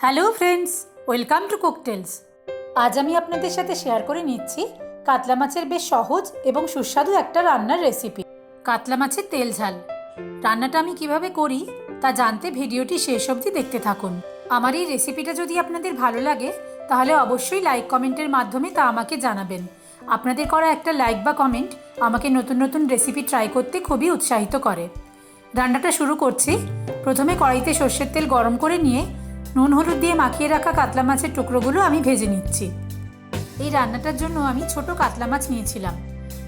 Hello friends, welcome to Cooktails. আজ আমি আপনাদের সাথে শেয়ার করে নিচ্ছি কাতলা মাছের বেশ সহজ এবং সুস্বাদু একটা রান্নার রেসিপি, কাতলা মাছের তেল ঝাল। রান্নাটা আমি কিভাবে করি তা জানতে ভিডিওটি শেষ অবধি দেখতে থাকুন। আমার এই রেসিপিটা যদি আপনাদের ভালো লাগে তাহলে অবশ্যই লাইক কমেন্টের মাধ্যমে তা আমাকে জানাবেন। আপনাদের করা একটা লাইক বা কমেন্ট আমাকে নতুন নতুন রেসিপি ট্রাই করতে খুবই উৎসাহিত করে। রান্নাটা শুরু করছি। প্রথমে কড়াইতে সর্ষের তেল গরম করে নিয়ে নুন হলুদ দিয়ে মাখিয়ে রাখা কাতলা মাছের টুকরোগুলো আমি ভেজে নিচ্ছি। এই রান্নাটার জন্য আমি ছোট কাতলা মাছ নিয়েছিলাম।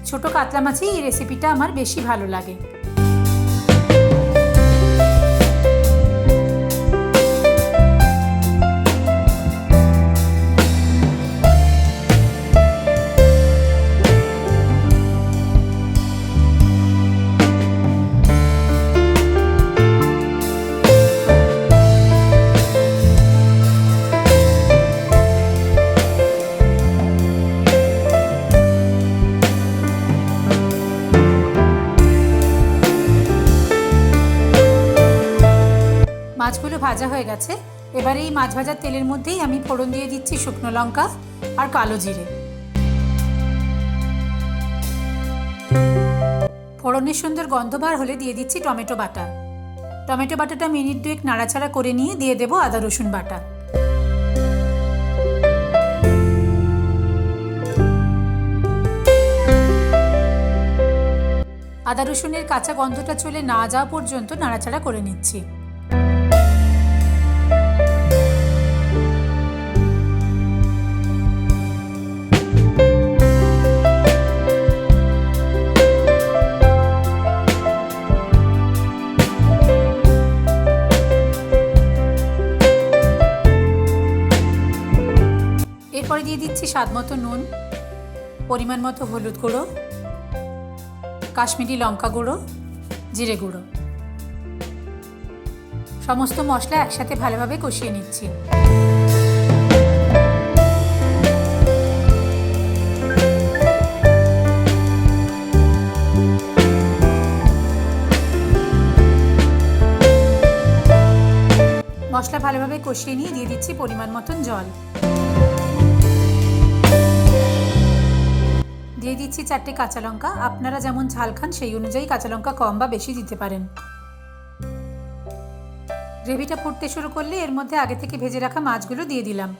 ছোট কাতলা মাছেই এই রেসিপিটা আমার বেশি ভালো লাগে। মাছগুলো ভাজা হয়ে গেছে। এবারে এই মাছ ভাজার তেলের মধ্যেই আমি ফোড়ন দিয়ে দিচ্ছি শুকনো লঙ্কা আর কালো জিরে। ফোড়নের সুন্দর গন্ধ বার হলে দিয়ে দিচ্ছি টমেটো বাটা। টমেটো বাটাটা মিনিট দুয়েক নাড়াচাড়া করে নিয়ে দিয়ে দেবো আদা রসুন বাটা। আদা রসুনের কাঁচা গন্ধটা চলে না যাওয়া পর্যন্ত নাড়াচাড়া করে নিচ্ছি। এরপরে দিয়ে দিচ্ছি স্বাদ মতো নুন, পরিমাণ মতো হলুদ গুঁড়ো, কাশ্মীরি লঙ্কা গুঁড়ো, জিরে গুঁড়ো। সমস্ত মশলা একসাথে ভালোভাবে কষিয়ে নিচ্ছি। মশলা ভালোভাবে কষিয়ে নিয়ে দিয়ে দিচ্ছি পরিমাণ মতন জল। দিয়ে দিচ্ছি 4টে কাঁচা লঙ্কা। আপনারা যেমন ঝাল খান সেই অনুযায়ী কাঁচা লঙ্কা কম বা বেশি দিতে পারেন। গ্রেভিটা ফুটতে শুরু করলে এর মধ্যে আগে থেকে ভেজে রাখা মাছগুলো দিয়ে দিলাম।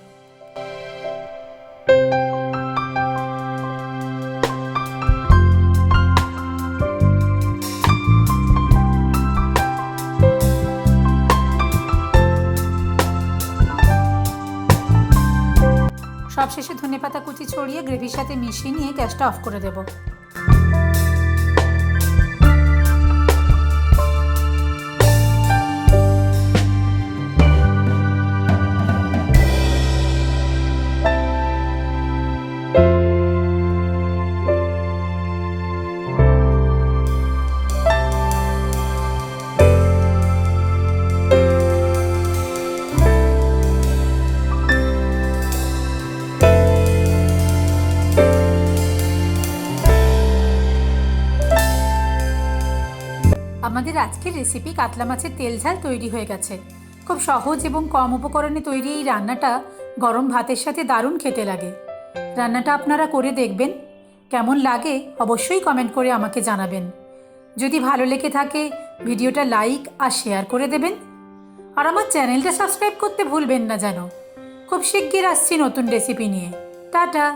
সবশেষে ধনেপাতা কুচি ছড়িয়ে গ্রেভির সাথে মিশিয়ে নিয়ে গ্যাসটা অফ করে দেব। আমাদের আজকের রেসিপি কাতলা মাছের তেল ঝাল তৈরি হয়ে গেছে। খুব সহজ এবং কম উপকরণে তৈরি এই রান্নাটা গরম ভাতের সাথে দারুণ খেতে লাগে। রান্নাটা আপনারা করে দেখবেন, কেমন লাগে অবশ্যই কমেন্ট করে আমাকে জানাবেন। যদি ভালো লেগে থাকে ভিডিওটা লাইক আর শেয়ার করে দেবেন। আর আমার চ্যানেলটা সাবস্ক্রাইব করতে ভুলবেন না যেন। খুব শিগগির আসছি নতুন রেসিপি নিয়ে। টাটা।